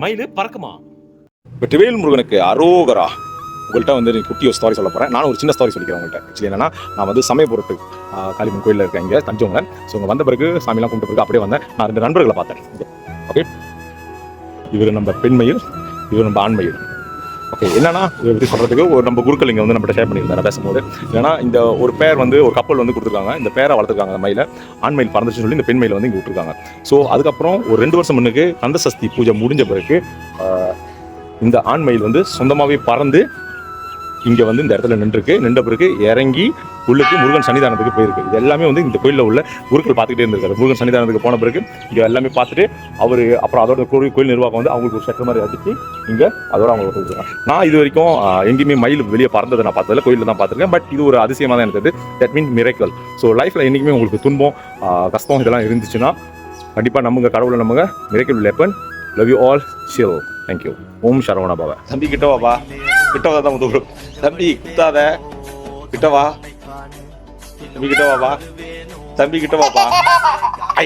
மயில் பறக்குமா? வெற்றிவேல் முருகனுக்கு அரோகரா. உங்கள்கிட்ட வந்து குட்டி ஒரு ஸ்டாரி சொல்ல போகிறேன். நானும் ஒரு சின்ன ஸ்டாரி சொல்லிக்கிறேன் உங்கள்கிட்ட. ஆக்சுவலி என்னன்னா, நான் வந்து சமயபுரத்து காளிமன் கோயிலில் இருக்கேன் இங்கே தஞ்சோங்க. ஸோ இங்கே வந்த பிறகு சாமிலாம் கும்பிட்டு பிறகு அப்படியே வந்தேன். நான் 2 நண்பர்களை பார்த்தேன். ஓகே, இவர் நம்ம பெண்மயில், இவர் நம்ம ஆண்மயில். ஓகே, என்னன்னா இதை பற்றி சொல்கிறதுக்கு ஒரு நம்ம குருக்கள் இங்கே வந்து நம்மகிட்ட ஷேர் பண்ணியிருந்தாரு பேசும்போது. ஏன்னா இந்த ஒரு பேர் வந்து ஒரு கப்பல் வந்து கொடுத்துருக்காங்க. இந்த பேரை வளர்த்துருக்காங்க. அந்த மயில ஆண்மயில் பறந்துச்சுன்னு சொல்லி இந்த பெண்மயில் வந்து இங்கே விட்டுருக்காங்க. ஸோ அதுக்கப்புறம் ஒரு 2 வருஷம் முன்னுக்கு கந்தசஷ்டி பூஜை முடிஞ்ச பிறகு இந்த ஆண்மயில் வந்து சொந்தமாகவே பறந்து இங்கே வந்து இந்த இடத்துல நின்ற பிறகு இறங்கி உள்ளுக்கு முருகன் சன்னிதானத்துக்கு போயிருக்கு. இது எல்லாமே வந்து இந்த கோயிலில் உள்ள குருக்கள் பார்த்துக்கிட்டே இருந்திருக்காரு. முருகன் சன்னிதானத்துக்கு போன பிறகு இங்கே எல்லாமே பார்த்துட்டு அவர் அப்புறம் அதோட கோயில் நிர்வாகம் வந்து அவங்களுக்கு ஒரு செட்டர் மாதிரி அடிச்சு இங்கே அதோட அவங்க விட்டுருக்காங்க. நான் இது வரைக்கும் எங்கேயுமே மயில் வெளியே பறந்ததை நான் பார்த்ததில்ல, கோயிலில் தான் பார்த்துருக்கேன். பட் இது ஒரு அதிசயமாக தான் இருக்குது. That mean மிரேக்கல். ஸோ லைஃப்பில் என்றைக்குமே உங்களுக்கு துன்பம் கஷ்டம் இதெல்லாம் இருந்துச்சுன்னா கண்டிப்பாக நம்புங்க, கடவுளை நம்புங்க. Miracle will happen. Love you all. ஷியோ. தேங்க்யூ. ஓம் சரவண பவ. தம்பி கிட்ட வாப்பா. கிட்ட வா தான் முதல் தம்பி குத்தாத. கிட்ட வா தம்பி, கிட்ட வாப்பா தம்பி, கிட்ட வாப்பா. ஐ